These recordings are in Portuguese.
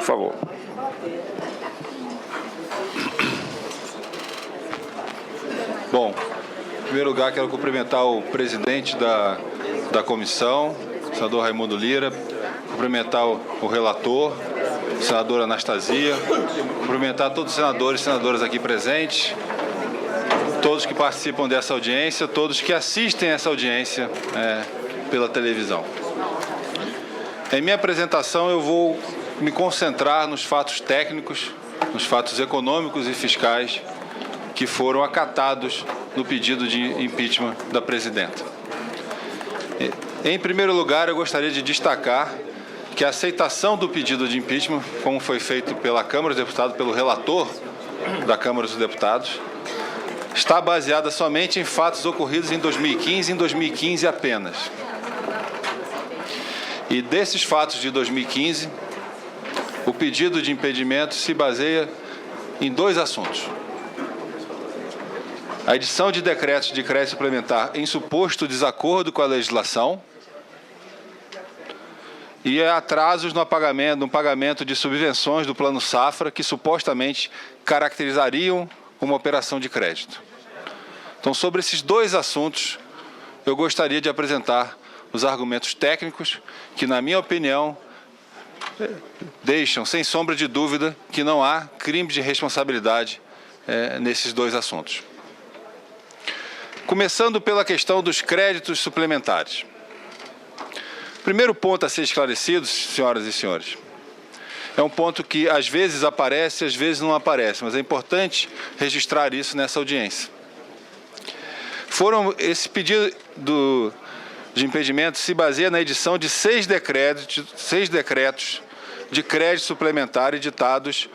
favor. Bom, em primeiro lugar, quero cumprimentar o presidente da comissão, o senador Raimundo Lira, cumprimentar o relator, a senadora Anastasia, cumprimentar todos os senadores e senadoras aqui presentes, todos que participam dessa audiência, todos que assistem essa audiência pela televisão. Em minha apresentação, eu vou me concentrar nos fatos técnicos, nos fatos econômicos e fiscais que foram acatados no pedido de impeachment da presidenta. Em primeiro lugar, eu gostaria de destacar que a aceitação do pedido de impeachment, como foi feito pela Câmara dos Deputados, pelo relator da Câmara dos Deputados, está baseada somente em fatos ocorridos em 2015 e em 2015 apenas. E desses fatos de 2015, o pedido de impedimento se baseia em dois assuntos: a edição de decretos de crédito suplementar em suposto desacordo com a legislação e atrasos no pagamento de subvenções do Plano Safra que supostamente caracterizariam uma operação de crédito. Então, sobre esses dois assuntos, eu gostaria de apresentar os argumentos técnicos que, na minha opinião, deixam, sem sombra de dúvida, que não há crime de responsabilidade nesses dois assuntos. Começando pela questão dos créditos suplementares. Primeiro ponto a ser esclarecido, senhoras e senhores, é um ponto que às vezes aparece, às vezes não aparece, mas é importante registrar isso nessa audiência. Esse pedido de impedimento se baseia na edição de 6 decretos de crédito suplementar editados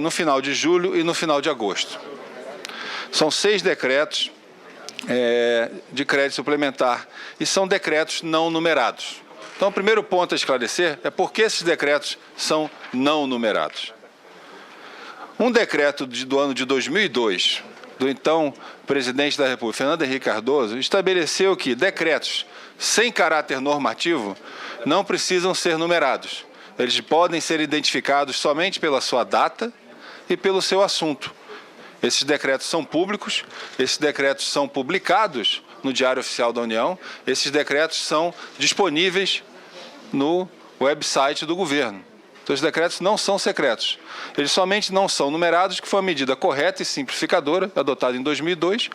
no final de julho e no final de agosto. São 6 decretos de crédito suplementar e são decretos não numerados. Então, o primeiro ponto a esclarecer é por que esses decretos são não numerados. Um decreto do ano de 2002, do então presidente da República, Fernando Henrique Cardoso, estabeleceu que decretos sem caráter normativo não precisam ser numerados. Eles podem ser identificados somente pela sua data e pelo seu assunto. Esses decretos são públicos, esses decretos são publicados no Diário Oficial da União, esses decretos são disponíveis no website do governo. Então, os decretos não são secretos. Eles somente não são numerados, que foi uma medida correta e simplificadora, adotada em 2002,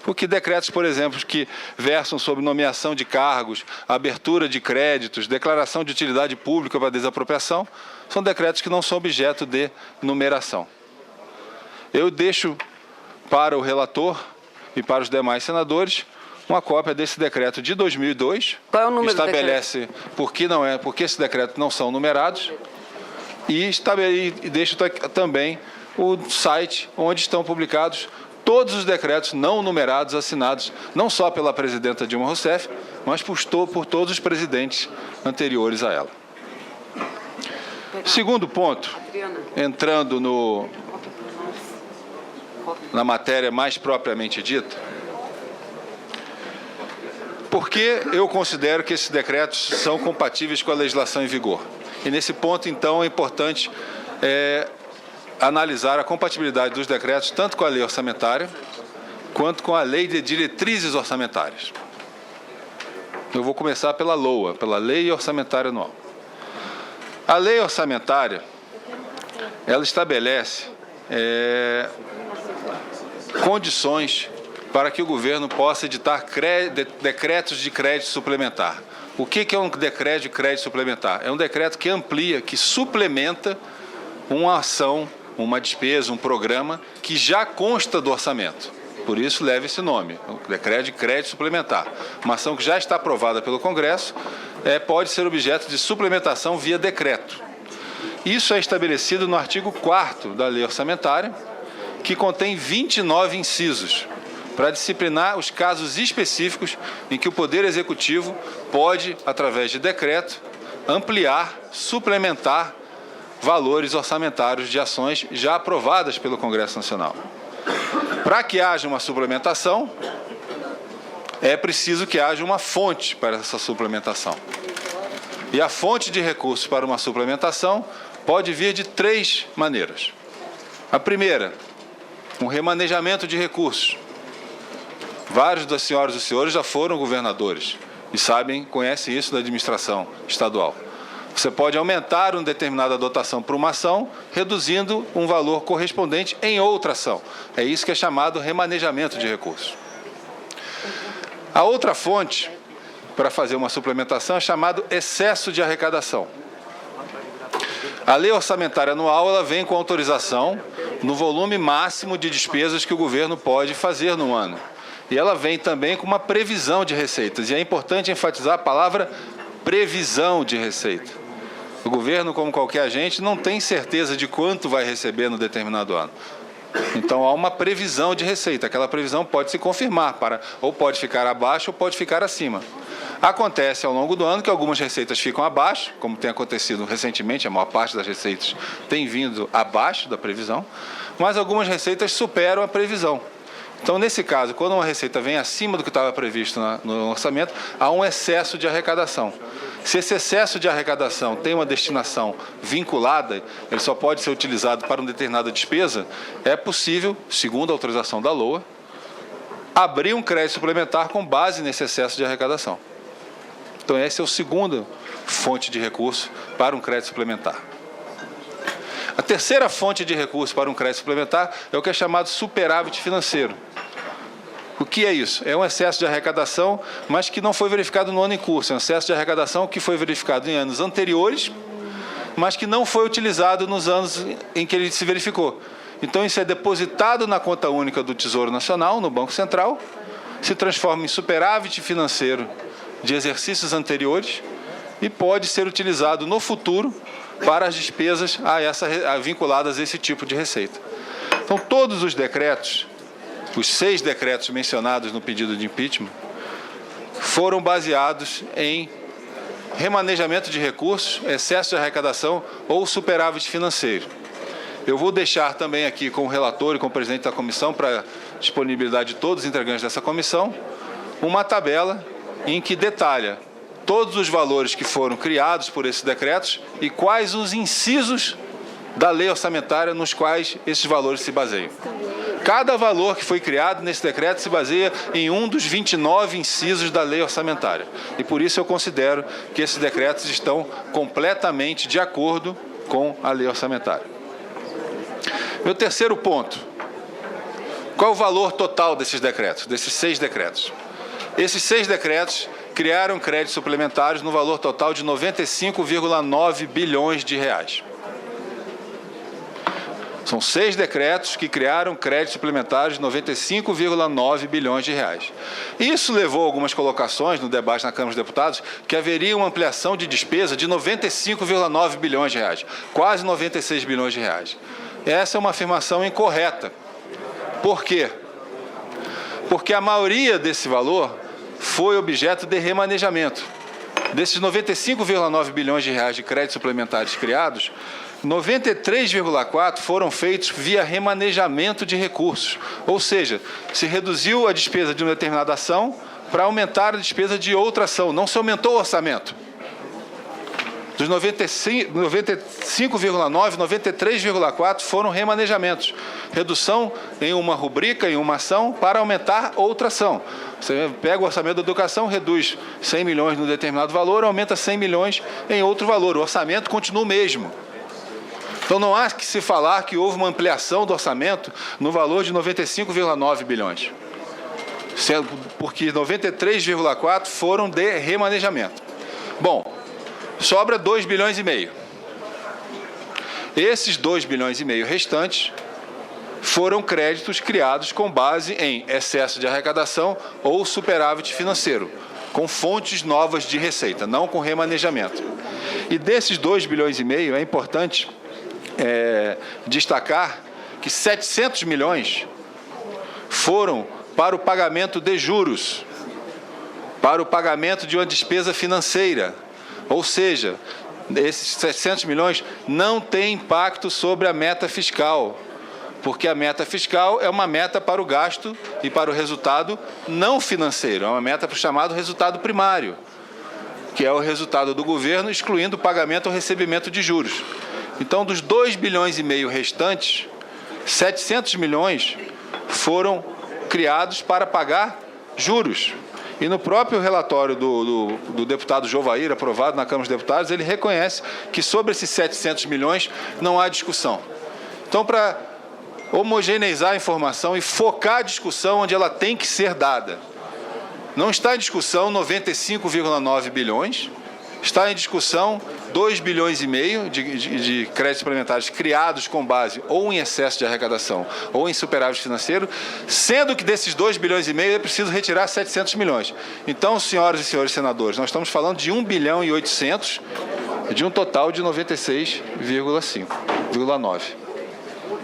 porque decretos, por exemplo, que versam sobre nomeação de cargos, abertura de créditos, declaração de utilidade pública para desapropriação, são decretos que não são objeto de numeração. Eu deixo para o relator e para os demais senadores uma cópia desse decreto de 2002, qual é o número que estabelece por que esses decretos não são numerados, e deixo também o site onde estão publicados todos os decretos não numerados assinados, não só pela presidenta Dilma Rousseff, mas por todos os presidentes anteriores a ela. Segundo ponto, entrando na matéria mais propriamente dita, porque eu considero que esses decretos são compatíveis com a legislação em vigor. E nesse ponto, então, é importante analisar a compatibilidade dos decretos tanto com a lei orçamentária quanto com a lei de diretrizes orçamentárias. Eu vou começar pela LOA, pela Lei Orçamentária Anual. A lei orçamentária, ela estabelece condições para que o governo possa editar decretos de crédito suplementar. O que é um decreto de crédito suplementar? É um decreto que amplia, que suplementa uma ação, uma despesa, um programa que já consta do orçamento. Por isso leva esse nome, o decreto de crédito suplementar. Uma ação que já está aprovada pelo Congresso pode ser objeto de suplementação via decreto. Isso é estabelecido no artigo 4º da Lei Orçamentária, que contém 29 incisos, para disciplinar os casos específicos em que o Poder Executivo pode, através de decreto, ampliar, suplementar valores orçamentários de ações já aprovadas pelo Congresso Nacional. Para que haja uma suplementação, é preciso que haja uma fonte para essa suplementação. E a fonte de recursos para uma suplementação pode vir de 3 maneiras. A primeira, um remanejamento de recursos. Vários das senhoras e dos senhores já foram governadores e sabem, conhecem isso da administração estadual. Você pode aumentar uma determinada dotação para uma ação, reduzindo um valor correspondente em outra ação. É isso que é chamado remanejamento de recursos. A outra fonte para fazer uma suplementação é chamado excesso de arrecadação. A lei orçamentária anual ela vem com autorização no volume máximo de despesas que o governo pode fazer no ano. E ela vem também com uma previsão de receitas. E é importante enfatizar a palavra previsão de receita. O governo, como qualquer agente, não tem certeza de quanto vai receber no determinado ano. Então, há uma previsão de receita. Aquela previsão pode se confirmar, ou pode ficar abaixo ou pode ficar acima. Acontece ao longo do ano que algumas receitas ficam abaixo, como tem acontecido recentemente, a maior parte das receitas tem vindo abaixo da previsão, mas algumas receitas superam a previsão. Então, nesse caso, quando uma receita vem acima do que estava previsto no orçamento, há um excesso de arrecadação. Se esse excesso de arrecadação tem uma destinação vinculada, ele só pode ser utilizado para uma determinada despesa, é possível, segundo a autorização da LOA, abrir um crédito suplementar com base nesse excesso de arrecadação. Então, essa é a segunda fonte de recurso para um crédito suplementar. A terceira fonte de recurso para um crédito suplementar é o que é chamado superávit financeiro. O que é isso? É um excesso de arrecadação, mas que não foi verificado no ano em curso. É um excesso de arrecadação que foi verificado em anos anteriores, mas que não foi utilizado nos anos em que ele se verificou. Então, isso é depositado na conta única do Tesouro Nacional, no Banco Central, se transforma em superávit financeiro de exercícios anteriores e pode ser utilizado no futuro para as despesas vinculadas a esse tipo de receita. Então, todos os decretos, os 6 decretos mencionados no pedido de impeachment, foram baseados em remanejamento de recursos, excesso de arrecadação ou superávit financeiro. Eu vou deixar também aqui com o relator e com o presidente da comissão, para disponibilidade de todos os integrantes dessa comissão, uma tabela em que detalha todos os valores que foram criados por esses decretos e quais os incisos da lei orçamentária nos quais esses valores se baseiam. Cada valor que foi criado nesse decreto se baseia em um dos 29 incisos da lei orçamentária. E por isso eu considero que esses decretos estão completamente de acordo com a lei orçamentária. Meu terceiro ponto. Qual o valor total desses decretos, desses 6 decretos? Esses 6 decretos criaram créditos suplementares no valor total de 95,9 bilhões de reais. São 6 decretos que criaram créditos suplementares de 95,9 bilhões de reais. Isso levou a algumas colocações no debate na Câmara dos Deputados que haveria uma ampliação de despesa de 95,9 bilhões de reais, quase 96 bilhões de reais. Essa é uma afirmação incorreta. Por quê? Porque a maioria desse valor foi objeto de remanejamento. Desses 95,9 bilhões de reais de créditos suplementares criados, 93,4 foram feitos via remanejamento de recursos. Ou seja, se reduziu a despesa de uma determinada ação para aumentar a despesa de outra ação. Não se aumentou o orçamento. Dos 95,9, 93,4 foram remanejamentos. Redução em uma rubrica, em uma ação, para aumentar outra ação. Você pega o orçamento da educação, reduz 100 milhões num determinado valor, aumenta 100 milhões em outro valor. O orçamento continua o mesmo. Então, não há que se falar que houve uma ampliação do orçamento no valor de 95,9 bilhões. Porque 93,4 foram de remanejamento. Bom, sobra 2 bilhões e meio. Esses 2 bilhões e meio restantes foram créditos criados com base em excesso de arrecadação ou superávit financeiro, com fontes novas de receita, não com remanejamento. E desses 2 bilhões e meio é importante destacar que 700 milhões foram para o pagamento de juros, para o pagamento de uma despesa financeira. Ou seja, esses 700 milhões não têm impacto sobre a meta fiscal, porque a meta fiscal é uma meta para o gasto e para o resultado não financeiro, é uma meta para o chamado resultado primário, que é o resultado do governo, excluindo o pagamento ou recebimento de juros. Então, dos 2,5 bilhões restantes, 700 milhões foram criados para pagar juros. E no próprio relatório do deputado Jovair, aprovado na Câmara dos Deputados, ele reconhece que sobre esses 700 milhões não há discussão. Então, para homogeneizar a informação e focar a discussão onde ela tem que ser dada, não está em discussão 95,9 bilhões, está em discussão 2,5 bilhões de créditos suplementares criados com base ou em excesso de arrecadação ou em superávit financeiro, sendo que desses 2,5 bilhões é preciso retirar 700 milhões. Então, senhoras e senhores senadores, nós estamos falando de 1,8 bilhão de um total de 96,9.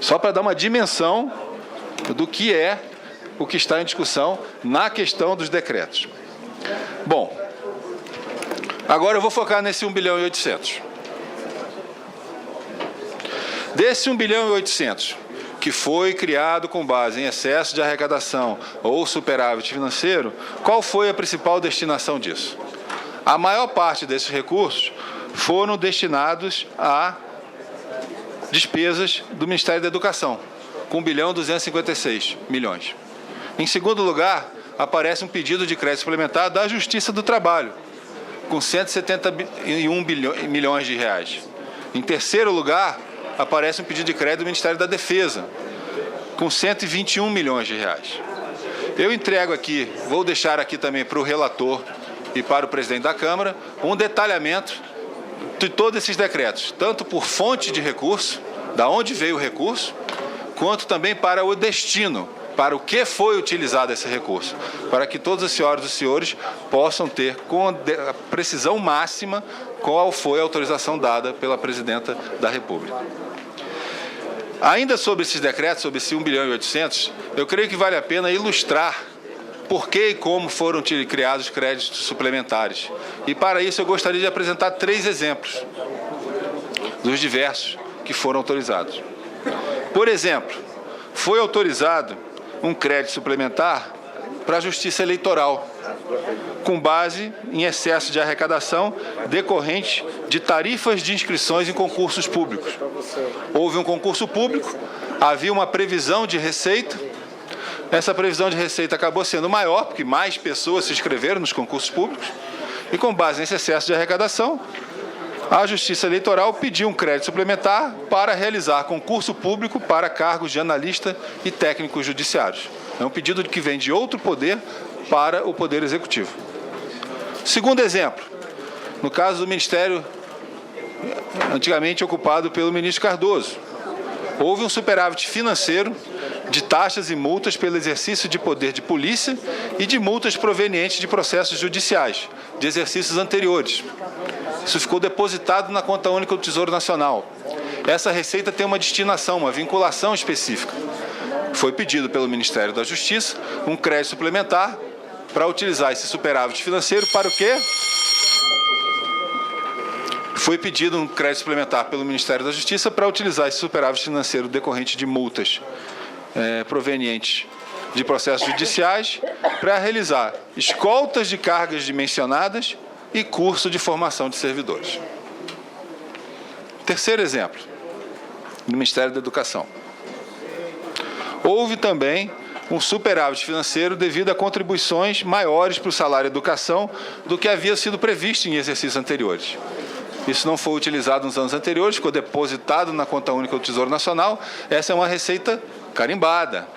Só para dar uma dimensão do que é o que está em discussão na questão dos decretos. Bom, agora eu vou focar nesse 1,8 bilhão. Desse 1,8 bilhão, que foi criado com base em excesso de arrecadação ou superávit financeiro, qual foi a principal destinação disso? A maior parte desses recursos foram destinados a despesas do Ministério da Educação, com 1,256 bilhão. Em segundo lugar, aparece um pedido de crédito suplementar da Justiça do Trabalho, com 171 milhões de reais. Em terceiro lugar, aparece um pedido de crédito do Ministério da Defesa, com 121 milhões de reais. Eu entrego aqui, vou deixar aqui também para o relator e para o presidente da Câmara, um detalhamento de todos esses decretos, tanto por fonte de recurso, da onde veio o recurso, quanto também para o destino, para o que foi utilizado esse recurso, para que todas as senhoras e os senhores possam ter com a precisão máxima qual foi a autorização dada pela Presidenta da República. Ainda sobre esses decretos, sobre esse 1,8 bilhão, eu creio que vale a pena ilustrar por que e como foram criados créditos suplementares. E para isso eu gostaria de apresentar 3 exemplos dos diversos que foram autorizados. Por exemplo, foi autorizado um crédito suplementar para a Justiça Eleitoral, com base em excesso de arrecadação decorrente de tarifas de inscrições em concursos públicos. Houve um concurso público, havia uma previsão de receita, essa previsão de receita acabou sendo maior, porque mais pessoas se inscreveram nos concursos públicos, e com base nesse excesso de arrecadação, a Justiça Eleitoral pediu um crédito suplementar para realizar concurso público para cargos de analista e técnicos judiciários. É um pedido que vem de outro poder para o Poder Executivo. Segundo exemplo, no caso do Ministério antigamente ocupado pelo ministro Cardoso, houve um superávit financeiro de taxas e multas pelo exercício de poder de polícia e de multas provenientes de processos judiciais, de exercícios anteriores. Isso ficou depositado na conta única do Tesouro Nacional. Essa receita tem uma destinação, uma vinculação específica. Foi pedido pelo Ministério da Justiça um crédito suplementar para utilizar esse superávit financeiro para o quê? Foi pedido um crédito suplementar pelo Ministério da Justiça para utilizar esse superávit financeiro decorrente de multas provenientes de processos judiciais para realizar escoltas de cargas dimensionadas e curso de formação de servidores. Terceiro exemplo, no Ministério da Educação. Houve também um superávit financeiro devido a contribuições maiores para o salário educação do que havia sido previsto em exercícios anteriores. Isso não foi utilizado nos anos anteriores, ficou depositado na conta única do Tesouro Nacional. Essa é uma receita carimbada,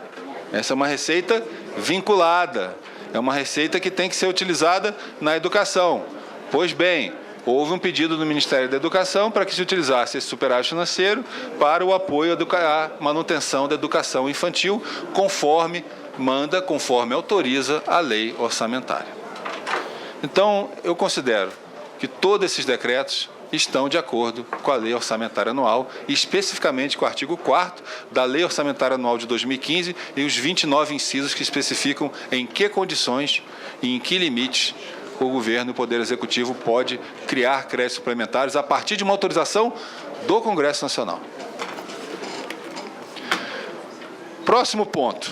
essa é uma receita vinculada, é uma receita que tem que ser utilizada na educação. Pois bem, houve um pedido do Ministério da Educação para que se utilizasse esse superávit financeiro para o apoio à manutenção da educação infantil, conforme autoriza a lei orçamentária. Então, eu considero que todos esses decretos estão de acordo com a Lei Orçamentária Anual, e especificamente com o artigo 4º da Lei Orçamentária Anual de 2015 e os 29 incisos que especificam em que condições e em que limites o governo e o Poder Executivo pode criar créditos suplementares a partir de uma autorização do Congresso Nacional. Próximo ponto.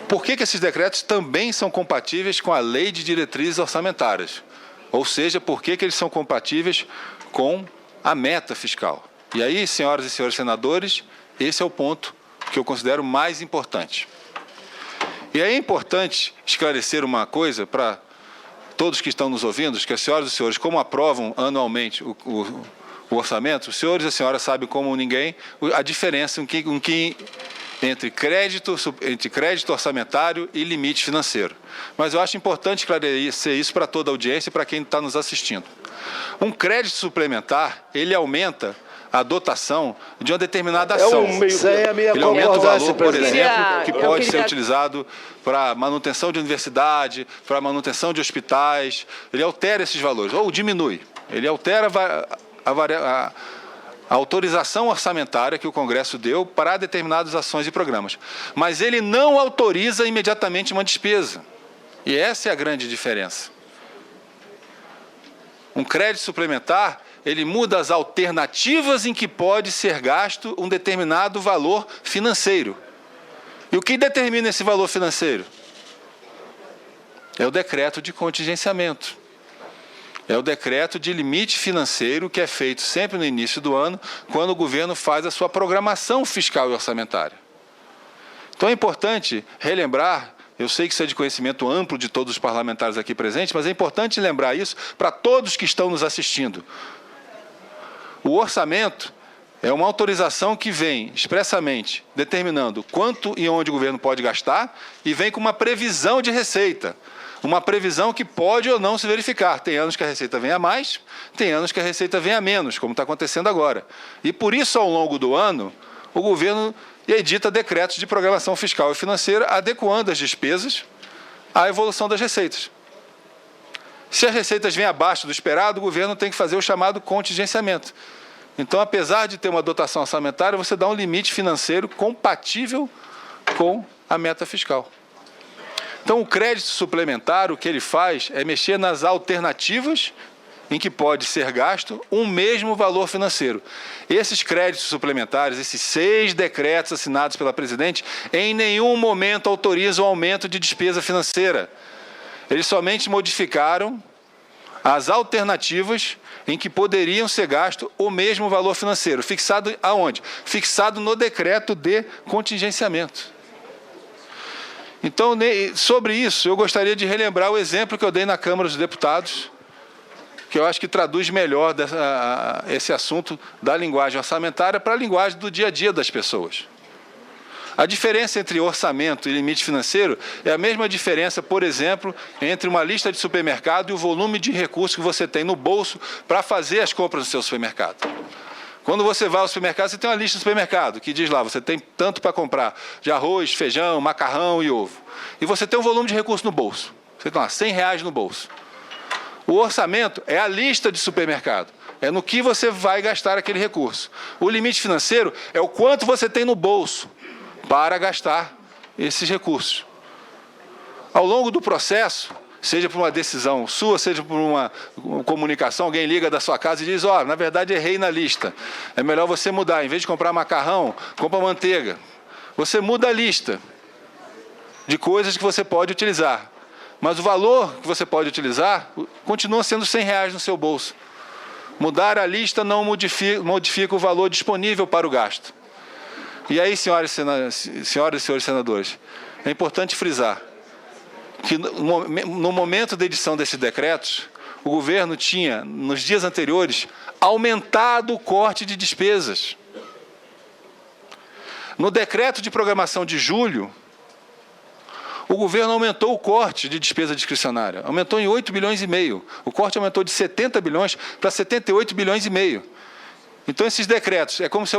Por que esses decretos também são compatíveis com a Lei de Diretrizes Orçamentárias? Ou seja, por que eles são compatíveis com a meta fiscal? E aí, senhoras e senhores senadores, esse é o ponto que eu considero mais importante. E é importante esclarecer uma coisa para todos que estão nos ouvindo, que as senhoras e senhores, como aprovam anualmente o orçamento, os senhores e a senhora sabem como ninguém a diferença entre crédito orçamentário e limite financeiro. Mas eu acho importante esclarecer isso para toda a audiência e para quem está nos assistindo. Um crédito suplementar, ele aumenta a dotação de uma determinada ação. Ele aumenta o valor, por exemplo, que pode ser utilizado para manutenção de universidade, para manutenção de hospitais. Ele altera esses valores, ou diminui. Ele altera a autorização orçamentária que o Congresso deu para determinadas ações e programas. Mas ele não autoriza imediatamente uma despesa. E essa é a grande diferença. Um crédito suplementar, ele muda as alternativas em que pode ser gasto um determinado valor financeiro. E o que determina esse valor financeiro? É o decreto de contingenciamento. É o decreto de limite financeiro que é feito sempre no início do ano, quando o governo faz a sua programação fiscal e orçamentária. Então é importante relembrar, eu sei que isso é de conhecimento amplo de todos os parlamentares aqui presentes, mas é importante lembrar isso para todos que estão nos assistindo. O orçamento é uma autorização que vem expressamente determinando quanto e onde o governo pode gastar e vem com uma previsão de receita. Uma previsão que pode ou não se verificar. Tem anos que a receita vem a mais, tem anos que a receita vem a menos, como está acontecendo agora. E por isso, ao longo do ano, o governo edita decretos de programação fiscal e financeira, adequando as despesas à evolução das receitas. Se as receitas vêm abaixo do esperado, o governo tem que fazer o chamado contingenciamento. Então, apesar de ter uma dotação orçamentária, você dá um limite financeiro compatível com a meta fiscal. Então, o crédito suplementar, o que ele faz é mexer nas alternativas em que pode ser gasto um mesmo valor financeiro. Esses créditos suplementares, esses 6 decretos assinados pela presidente, em nenhum momento autorizam aumento de despesa financeira. Eles somente modificaram as alternativas em que poderiam ser gasto o mesmo valor financeiro. Fixado aonde? Fixado no decreto de contingenciamento. Então, sobre isso, eu gostaria de relembrar o exemplo que eu dei na Câmara dos Deputados, que eu acho que traduz melhor esse assunto da linguagem orçamentária para a linguagem do dia a dia das pessoas. A diferença entre orçamento e limite financeiro é a mesma diferença, por exemplo, entre uma lista de supermercado e o volume de recursos que você tem no bolso para fazer as compras do seu supermercado. Quando você vai ao supermercado, você tem uma lista do supermercado que diz lá, você tem tanto para comprar de arroz, feijão, macarrão e ovo. E você tem um volume de recursos no bolso. Você tem lá R$100 no bolso. O orçamento é a lista de supermercado. É no que você vai gastar aquele recurso. O limite financeiro é o quanto você tem no bolso para gastar esses recursos. Ao longo do processo, seja por uma decisão sua, seja por uma comunicação, alguém liga da sua casa e diz, na verdade errei na lista. É melhor você mudar, em vez de comprar macarrão, compra manteiga. Você muda a lista de coisas que você pode utilizar. Mas o valor que você pode utilizar continua sendo R$100 no seu bolso. Mudar a lista não modifica o valor disponível para o gasto. E aí, senhoras e senhores senadores, é importante frisar que no momento da edição desses decretos, o governo tinha, nos dias anteriores, aumentado o corte de despesas. No decreto de programação de julho, o governo aumentou o corte de despesa discricionária, aumentou em 8,5 bilhões. O corte aumentou de 70 bilhões para 78,5 bilhões. Então, esses decretos, é como se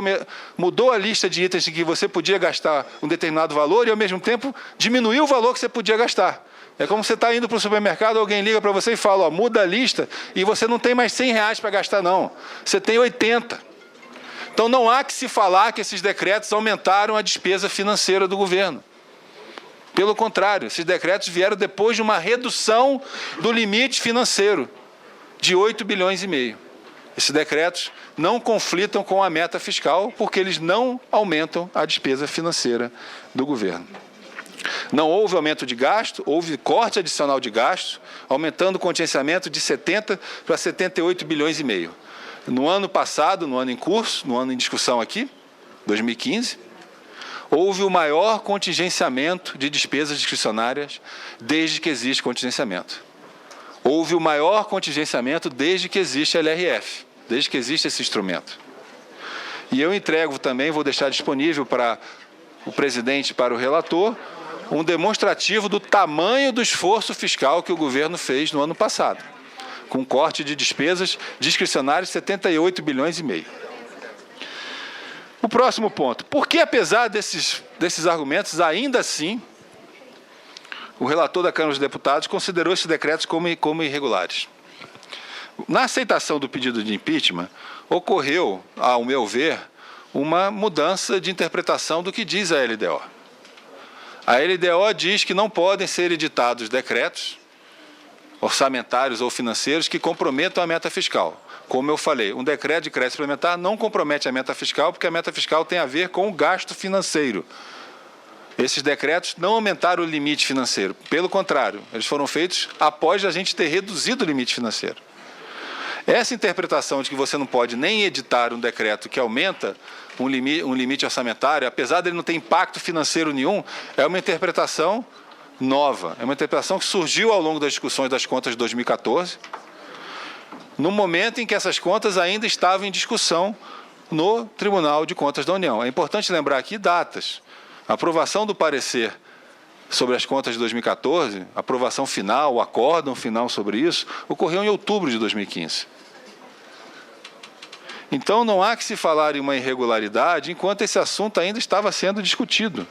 mudou a lista de itens em que você podia gastar um determinado valor e, ao mesmo tempo, diminuiu o valor que você podia gastar. É como você está indo para o supermercado, alguém liga para você e fala, muda a lista e você não tem mais R$100 para gastar, não. Você tem 80. Então, não há que se falar que esses decretos aumentaram a despesa financeira do governo. Pelo contrário, esses decretos vieram depois de uma redução do limite financeiro de 8,5 bilhões. Esses decretos não conflitam com a meta fiscal, porque eles não aumentam a despesa financeira do governo. Não houve aumento de gasto, houve corte adicional de gastos, aumentando o contingenciamento de 70 para 78,5 bilhões. No ano passado, no ano em curso, no ano em discussão aqui, 2015, houve o maior contingenciamento de despesas discricionárias desde que existe contingenciamento. Houve o maior contingenciamento desde que existe a LRF, desde que existe esse instrumento. E eu entrego também, vou deixar disponível para o presidente e para o relator, um demonstrativo do tamanho do esforço fiscal que o governo fez no ano passado, com corte de despesas discricionárias de 78 bilhões e meio. O próximo ponto. Por que, apesar desses argumentos, ainda assim, o relator da Câmara dos Deputados considerou esses decretos como irregulares? Na aceitação do pedido de impeachment, ocorreu, ao meu ver, uma mudança de interpretação do que diz a LDO. A LDO diz que não podem ser editados decretos orçamentários ou financeiros que comprometam a meta fiscal. Como eu falei, um decreto de crédito suplementar não compromete a meta fiscal, porque a meta fiscal tem a ver com o gasto financeiro. Esses decretos não aumentaram o limite financeiro. Pelo contrário, eles foram feitos após a gente ter reduzido o limite financeiro. Essa interpretação de que você não pode nem editar um decreto que aumenta um limite orçamentário, apesar dele não ter impacto financeiro nenhum, é uma interpretação nova. É uma interpretação que surgiu ao longo das discussões das contas de 2014, no momento em que essas contas ainda estavam em discussão no Tribunal de Contas da União. É importante lembrar aqui datas. A aprovação do parecer sobre as contas de 2014, a aprovação final, o acórdão final sobre isso, ocorreu em outubro de 2015. Então, não há que se falar em uma irregularidade enquanto esse assunto ainda estava sendo discutido.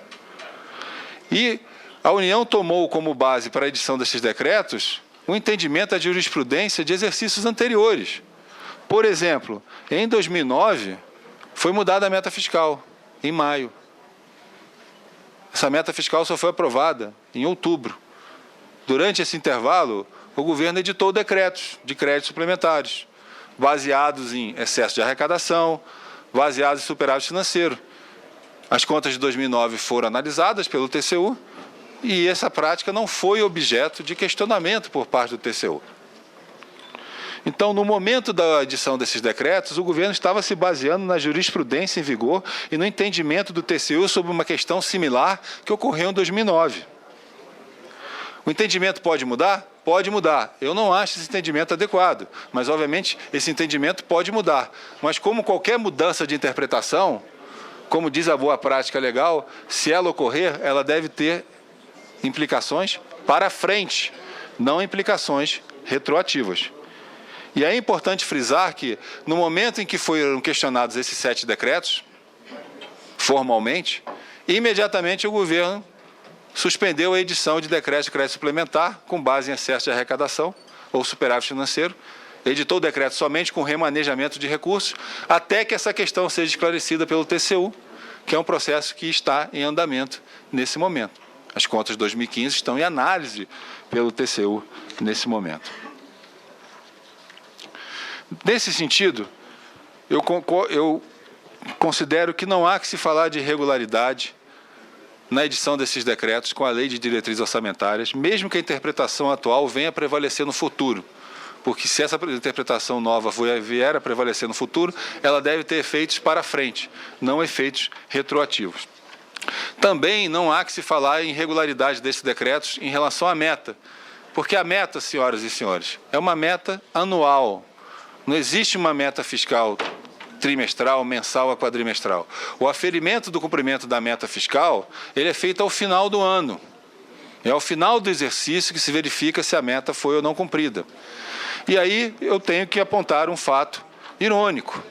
E a União tomou como base para a edição desses decretos o entendimento da jurisprudência de exercícios anteriores. Por exemplo, em 2009, foi mudada a meta fiscal, em maio. Essa meta fiscal só foi aprovada em outubro. Durante esse intervalo, o governo editou decretos de créditos suplementares, baseados em excesso de arrecadação, baseados em superávit financeiro. As contas de 2009 foram analisadas pelo TCU e essa prática não foi objeto de questionamento por parte do TCU. Então, no momento da edição desses decretos, o governo estava se baseando na jurisprudência em vigor e no entendimento do TCU sobre uma questão similar que ocorreu em 2009. O entendimento pode mudar? Pode mudar. Eu não acho esse entendimento adequado, mas, obviamente, esse entendimento pode mudar. Mas, como qualquer mudança de interpretação, como diz a boa prática legal, se ela ocorrer, ela deve ter implicações para frente, não implicações retroativas. E é importante frisar que, no momento em que foram questionados esses 7 decretos, formalmente, imediatamente o governo suspendeu a edição de decretos de crédito suplementar com base em excesso de arrecadação ou superávit financeiro, editou o decreto somente com remanejamento de recursos, até que essa questão seja esclarecida pelo TCU, que é um processo que está em andamento nesse momento. As contas de 2015 estão em análise pelo TCU nesse momento. Nesse sentido, eu considero que não há que se falar de irregularidade na edição desses decretos com a Lei de Diretrizes Orçamentárias, mesmo que a interpretação atual venha a prevalecer no futuro. Porque se essa interpretação nova vier a prevalecer no futuro, ela deve ter efeitos para frente, não efeitos retroativos. Também não há que se falar em irregularidade desses decretos em relação à meta, porque a meta, senhoras e senhores, é uma meta anual. Não existe uma meta fiscal trimestral, mensal a quadrimestral. O aferimento do cumprimento da meta fiscal, ele é feito ao final do ano. É ao final do exercício que se verifica se a meta foi ou não cumprida. E aí eu tenho que apontar um fato irônico.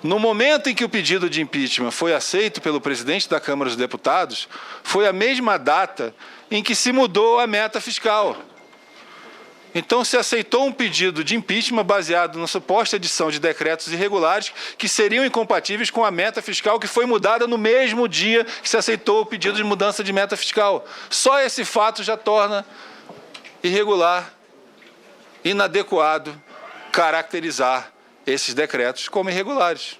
No momento em que o pedido de impeachment foi aceito pelo presidente da Câmara dos Deputados, foi a mesma data em que se mudou a meta fiscal. Então, se aceitou um pedido de impeachment baseado na suposta edição de decretos irregulares que seriam incompatíveis com a meta fiscal que foi mudada no mesmo dia que se aceitou o pedido de mudança de meta fiscal. Só esse fato já torna irregular, inadequado, caracterizar esses decretos como irregulares.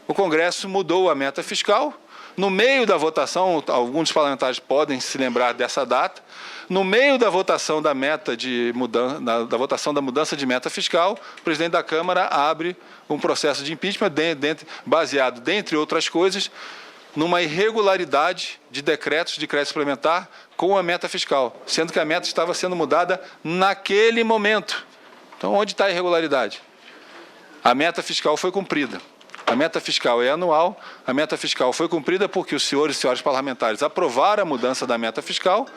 O Congresso mudou a meta fiscal No meio da votação, alguns parlamentares podem se lembrar dessa data, no meio da votação da meta de mudança, da votação da mudança de meta fiscal, o presidente da Câmara abre um processo de impeachment baseado, dentre outras coisas, numa irregularidade de decretos de crédito suplementar com a meta fiscal, sendo que a meta estava sendo mudada naquele momento. Então, onde está a irregularidade? A meta fiscal foi cumprida. A meta fiscal é anual, a meta fiscal foi cumprida porque os senhores e senhoras parlamentares aprovaram a mudança da meta fiscal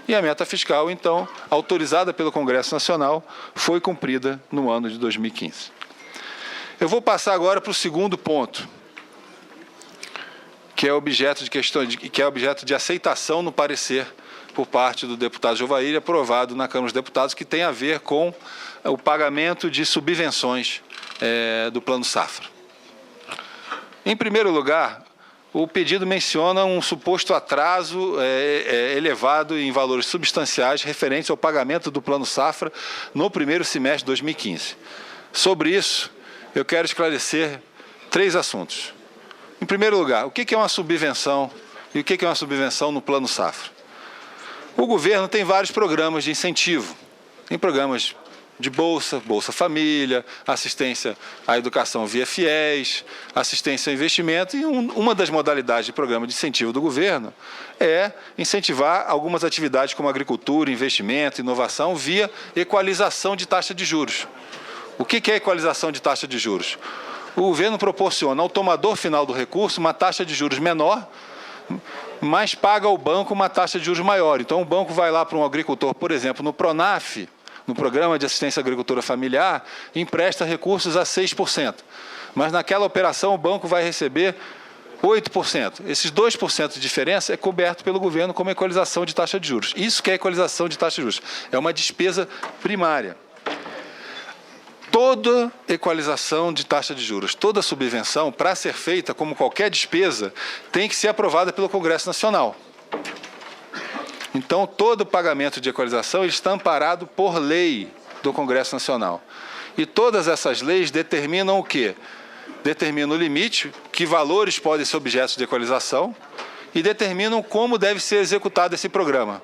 e a meta fiscal, então, autorizada pelo Congresso Nacional, foi cumprida no ano de 2015. Eu vou passar agora para o segundo ponto, que é objeto de aceitação no parecer por parte do deputado Jovair, aprovado na Câmara dos Deputados, que tem a ver com o pagamento de subvenções do Plano Safra. Em primeiro lugar, o pedido menciona um suposto atraso elevado em valores substanciais referentes ao pagamento do Plano Safra no primeiro semestre de 2015. Sobre isso, eu quero esclarecer 3 assuntos. Em primeiro lugar, o que é uma subvenção e o que é uma subvenção no Plano Safra? O governo tem vários programas de incentivo. Tem programas de Bolsa Família, assistência à educação via FIES, assistência ao investimento, e uma das modalidades de programa de incentivo do governo é incentivar algumas atividades como agricultura, investimento, inovação, via equalização de taxa de juros. O que é equalização de taxa de juros? O governo proporciona ao tomador final do recurso uma taxa de juros menor, mas paga ao banco uma taxa de juros maior. Então, o banco vai lá para um agricultor, por exemplo, no PRONAF, no Programa de Assistência à Agricultura Familiar, empresta recursos a 6%. Mas naquela operação o banco vai receber 8%. Esses 2% de diferença é coberto pelo governo como equalização de taxa de juros. Isso que é equalização de taxa de juros. É uma despesa primária. Toda equalização de taxa de juros, toda subvenção, para ser feita, como qualquer despesa, tem que ser aprovada pelo Congresso Nacional. Então, todo pagamento de equalização está amparado por lei do Congresso Nacional. E todas essas leis determinam o quê? Determinam o limite, que valores podem ser objetos de equalização, e determinam como deve ser executado esse programa.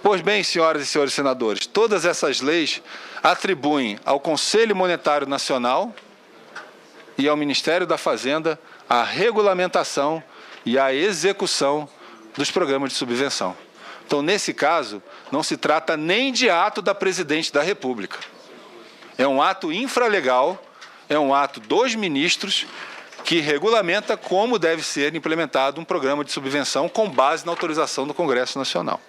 Pois bem, senhoras e senhores senadores, todas essas leis atribuem ao Conselho Monetário Nacional e ao Ministério da Fazenda a regulamentação e a execução dos programas de subvenção. Então, nesse caso, não se trata nem de ato da Presidente da República. É um ato infralegal, é um ato dos ministros que regulamenta como deve ser implementado um programa de subvenção com base na autorização do Congresso Nacional.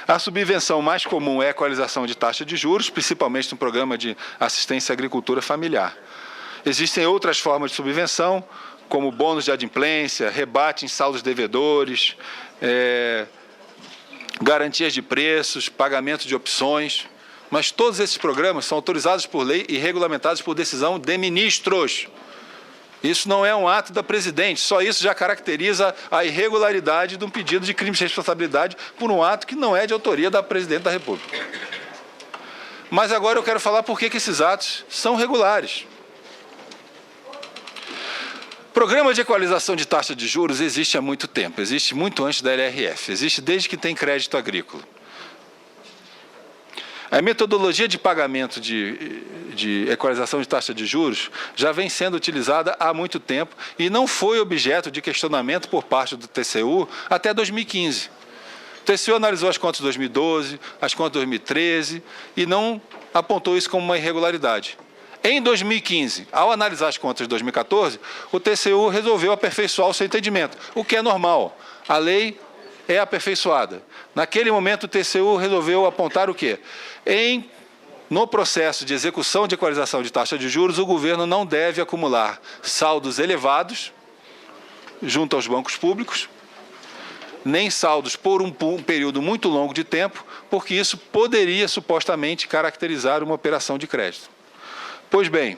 A subvenção mais comum é a equalização de taxa de juros, principalmente no programa de assistência à agricultura familiar. Existem outras formas de subvenção, como bônus de adimplência, rebate em saldos devedores, garantias de preços, pagamento de opções, mas todos esses programas são autorizados por lei e regulamentados por decisão de ministros. Isso não é um ato da Presidente, só isso já caracteriza a irregularidade de um pedido de crime de responsabilidade por um ato que não é de autoria da Presidente da República. Mas agora eu quero falar por que esses atos são regulares. Programa de equalização de taxa de juros existe há muito tempo, existe muito antes da LRF, existe desde que tem crédito agrícola. A metodologia de pagamento de equalização de taxa de juros já vem sendo utilizada há muito tempo e não foi objeto de questionamento por parte do TCU até 2015. O TCU analisou as contas de 2012, as contas de 2013 e não apontou isso como uma irregularidade. Em 2015, ao analisar as contas de 2014, o TCU resolveu aperfeiçoar o seu entendimento, o que é normal. A lei é aperfeiçoada. Naquele momento, o TCU resolveu apontar o quê? No processo de execução de equalização de taxa de juros, o governo não deve acumular saldos elevados junto aos bancos públicos, nem saldos por um período muito longo de tempo, porque isso poderia supostamente caracterizar uma operação de crédito. Pois bem,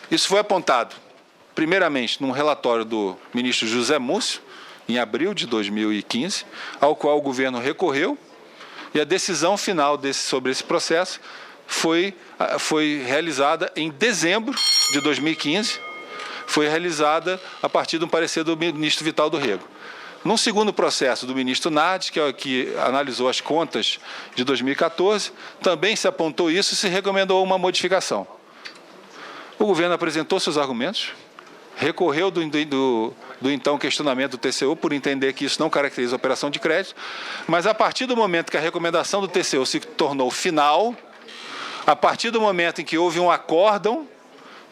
isso foi apontado, primeiramente, num relatório do ministro José Múcio, em abril de 2015, ao qual o governo recorreu, e a decisão final sobre esse processo foi realizada em dezembro de 2015, foi realizada a partir de um parecer do ministro Vital do Rego. Num segundo processo do ministro Nardes, que é o que analisou as contas de 2014, também se apontou isso e se recomendou uma modificação. O governo apresentou seus argumentos, recorreu do então questionamento do TCU por entender que isso não caracteriza operação de crédito, mas a partir do momento que a recomendação do TCU se tornou final, a partir do momento em que houve um acórdão,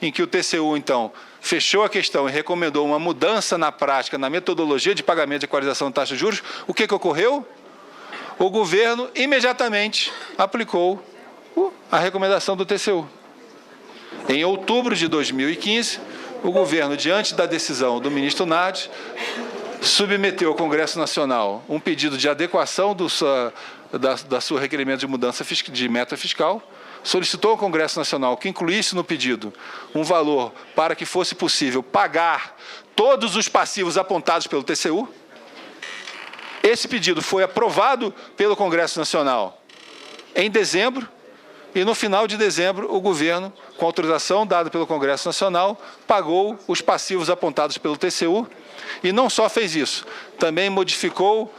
em que o TCU, então, fechou a questão e recomendou uma mudança na prática, na metodologia de pagamento de equalização de taxa de juros, o que ocorreu? O governo imediatamente aplicou a recomendação do TCU. Em outubro de 2015, o governo, diante da decisão do ministro Nardes, submeteu ao Congresso Nacional um pedido de adequação da sua requerimento de mudança de meta fiscal, solicitou ao Congresso Nacional que incluísse no pedido um valor para que fosse possível pagar todos os passivos apontados pelo TCU. Esse pedido foi aprovado pelo Congresso Nacional em dezembro, e no final de dezembro o governo, com autorização dada pelo Congresso Nacional, pagou os passivos apontados pelo TCU, e não só fez isso, também modificou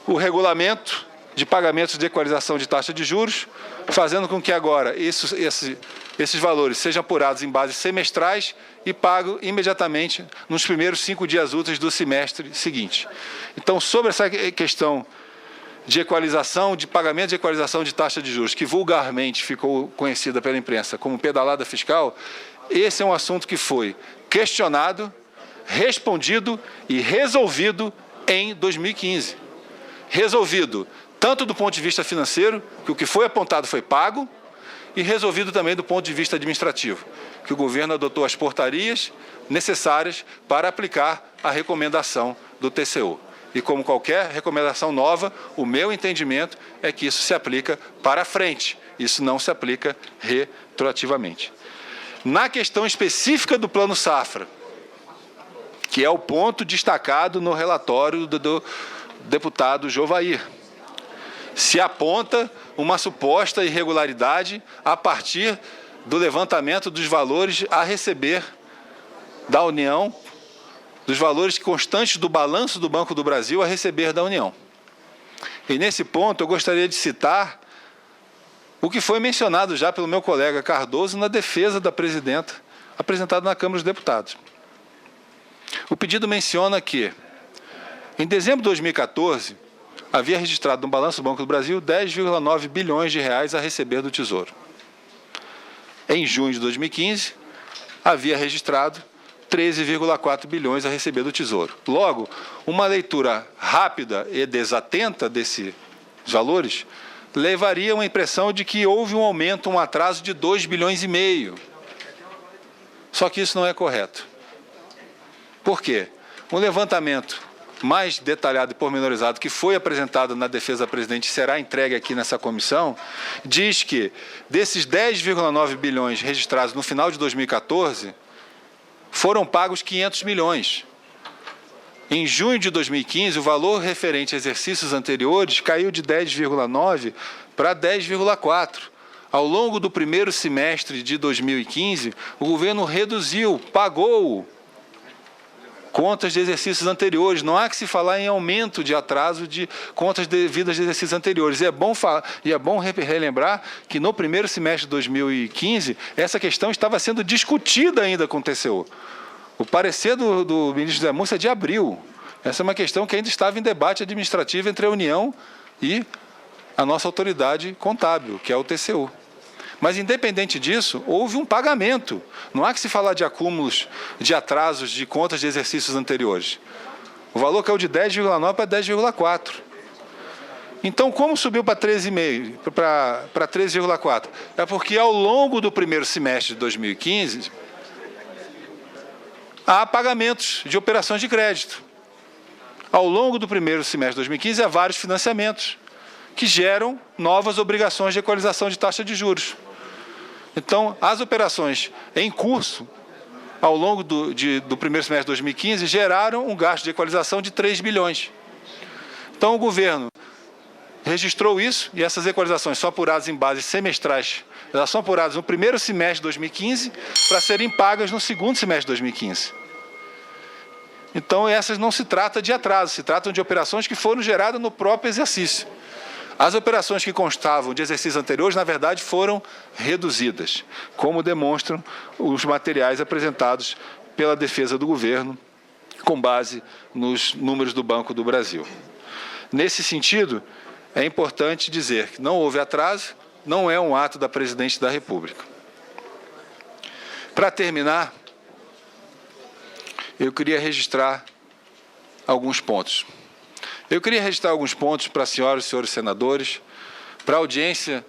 o regulamento de pagamentos de equalização de taxa de juros, fazendo com que agora esses valores sejam apurados em bases semestrais e pagos imediatamente nos primeiros 5 dias úteis do semestre seguinte. Então, sobre essa questão de equalização, de pagamento de equalização de taxa de juros, que vulgarmente ficou conhecida pela imprensa como pedalada fiscal, esse é um assunto que foi questionado, respondido e resolvido em 2015. Resolvido tanto do ponto de vista financeiro, que o que foi apontado foi pago, e resolvido também do ponto de vista administrativo, que o governo adotou as portarias necessárias para aplicar a recomendação do TCU. E como qualquer recomendação nova, o meu entendimento é que isso se aplica para frente, isso não se aplica retroativamente. Na questão específica do Plano Safra, que é o ponto destacado no relatório do deputado Jovair, se aponta uma suposta irregularidade a partir do levantamento dos valores a receber da União, dos valores constantes do balanço do Banco do Brasil a receber da União. E nesse ponto eu gostaria de citar o que foi mencionado já pelo meu colega Cardoso na defesa da presidenta, apresentado na Câmara dos Deputados. O pedido menciona que, em dezembro de 2014, havia registrado no balanço do Banco do Brasil 10,9 bilhões de reais a receber do Tesouro. Em junho de 2015, havia registrado 13,4 bilhões a receber do Tesouro. Logo, uma leitura rápida e desatenta desses valores levaria uma impressão de que houve um aumento, um atraso de 2,5 bilhões. Só que isso não é correto. Por quê? Um levantamento mais detalhado e pormenorizado que foi apresentado na defesa da presidente e será entregue aqui nessa comissão, diz que desses 10,9 bilhões registrados no final de 2014, foram pagos 500 milhões. Em junho de 2015, o valor referente a exercícios anteriores caiu de 10,9 para 10,4. Ao longo do primeiro semestre de 2015, o governo reduziu, pagou contas de exercícios anteriores. Não há que se falar em aumento de atraso de contas devidas de exercícios anteriores. E é bom relembrar que no primeiro semestre de 2015, essa questão estava sendo discutida ainda com o TCU. O parecer do ministro José Múcio é de abril. Essa é uma questão que ainda estava em debate administrativo entre a União e a nossa autoridade contábil, que é o TCU. Mas, independente disso, houve um pagamento. Não há que se falar de acúmulos, de atrasos de contas de exercícios anteriores. O valor caiu de 10,9 para 10,4. Então, como subiu para 13,5, para 13,4? É porque, ao longo do primeiro semestre de 2015, há pagamentos de operações de crédito. Ao longo do primeiro semestre de 2015, há vários financiamentos que geram novas obrigações de equalização de taxa de juros. Então, as operações em curso, ao longo do primeiro semestre de 2015, geraram um gasto de equalização de 3 bilhões. Então, o governo registrou isso, e essas equalizações são apuradas em bases semestrais. Elas são apuradas no primeiro semestre de 2015 para serem pagas no segundo semestre de 2015. Então, essas não se trata de atraso, se tratam de operações que foram geradas no próprio exercício. As operações que constavam de exercícios anteriores, na verdade, foram reduzidas, como demonstram os materiais apresentados pela defesa do governo, com base nos números do Banco do Brasil. Nesse sentido, é importante dizer que não houve atraso, não é um ato da Presidente da República. Para terminar, eu queria registrar alguns pontos. Eu queria registrar alguns pontos para as senhoras e senhores senadores, para a audiência,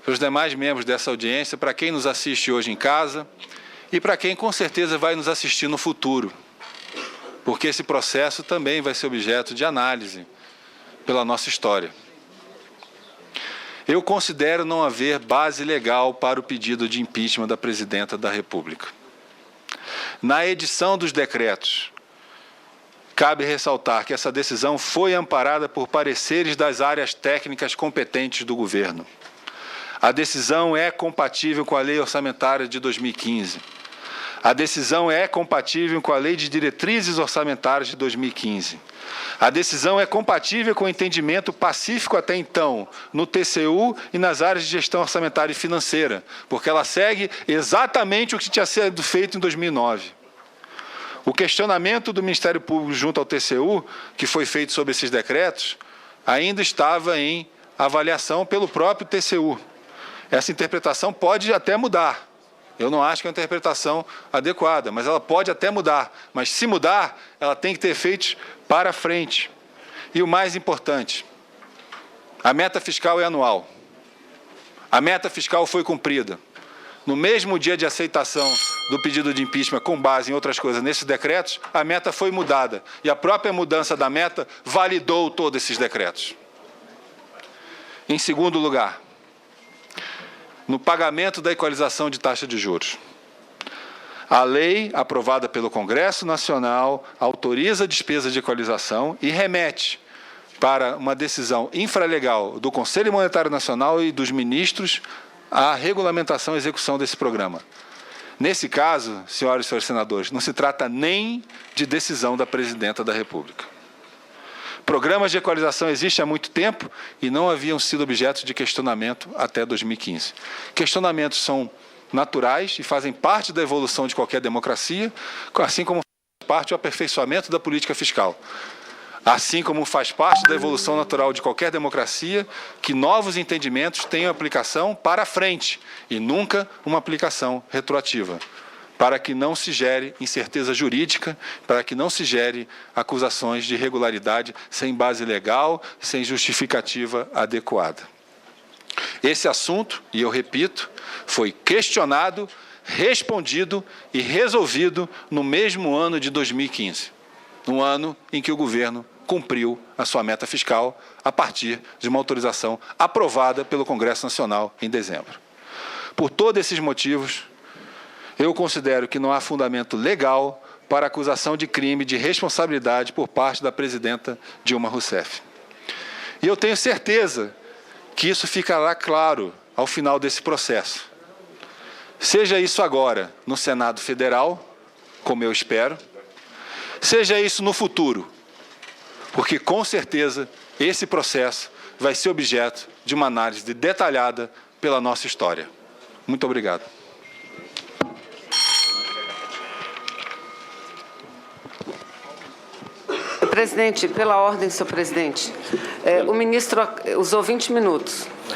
para os demais membros dessa audiência, para quem nos assiste hoje em casa e para quem com certeza vai nos assistir no futuro, porque esse processo também vai ser objeto de análise pela nossa história. Eu considero não haver base legal para o pedido de impeachment da Presidenta da República. Na edição dos decretos, cabe ressaltar que essa decisão foi amparada por pareceres das áreas técnicas competentes do governo. A decisão é compatível com a Lei Orçamentária de 2015. A decisão é compatível com a Lei de Diretrizes Orçamentárias de 2015. A decisão é compatível com o entendimento pacífico até então no TCU e nas áreas de gestão orçamentária e financeira, porque ela segue exatamente o que tinha sido feito em 2009. O questionamento do Ministério Público junto ao TCU, que foi feito sobre esses decretos, ainda estava em avaliação pelo próprio TCU. Essa interpretação pode até mudar. Eu não acho que é uma interpretação adequada, mas ela pode até mudar. Mas, se mudar, ela tem que ter efeitos para frente. E o mais importante, a meta fiscal é anual. A meta fiscal foi cumprida. No mesmo dia de aceitação do pedido de impeachment, com base em outras coisas nesses decretos, a meta foi mudada. E a própria mudança da meta validou todos esses decretos. Em segundo lugar, no pagamento da equalização de taxa de juros. A lei, aprovada pelo Congresso Nacional, autoriza a despesa de equalização e remete para uma decisão infralegal do Conselho Monetário Nacional e dos ministros a regulamentação e execução desse programa. Nesse caso, senhoras e senhores senadores, não se trata nem de decisão da Presidenta da República. Programas de equalização existem há muito tempo e não haviam sido objeto de questionamento até 2015. Questionamentos são naturais e fazem parte da evolução de qualquer democracia, assim como faz parte do aperfeiçoamento da política fiscal. Assim como faz parte da evolução natural de qualquer democracia, que novos entendimentos tenham aplicação para frente e nunca uma aplicação retroativa, para que não se gere incerteza jurídica, para que não se gere acusações de irregularidade sem base legal, sem justificativa adequada. Esse assunto, e eu repito, foi questionado, respondido e resolvido no mesmo ano de 2015, no ano em que o governo cumpriu a sua meta fiscal a partir de uma autorização aprovada pelo Congresso Nacional em dezembro. Por todos esses motivos, eu considero que não há fundamento legal para acusação de crime de responsabilidade por parte da Presidenta Dilma Rousseff. E eu tenho certeza que isso ficará claro ao final desse processo. Seja isso agora no Senado Federal, como eu espero, seja isso no futuro, porque com certeza esse processo vai ser objeto de uma análise detalhada pela nossa história. Muito obrigado. Presidente, pela ordem, senhor presidente, o ministro usou 20 minutos.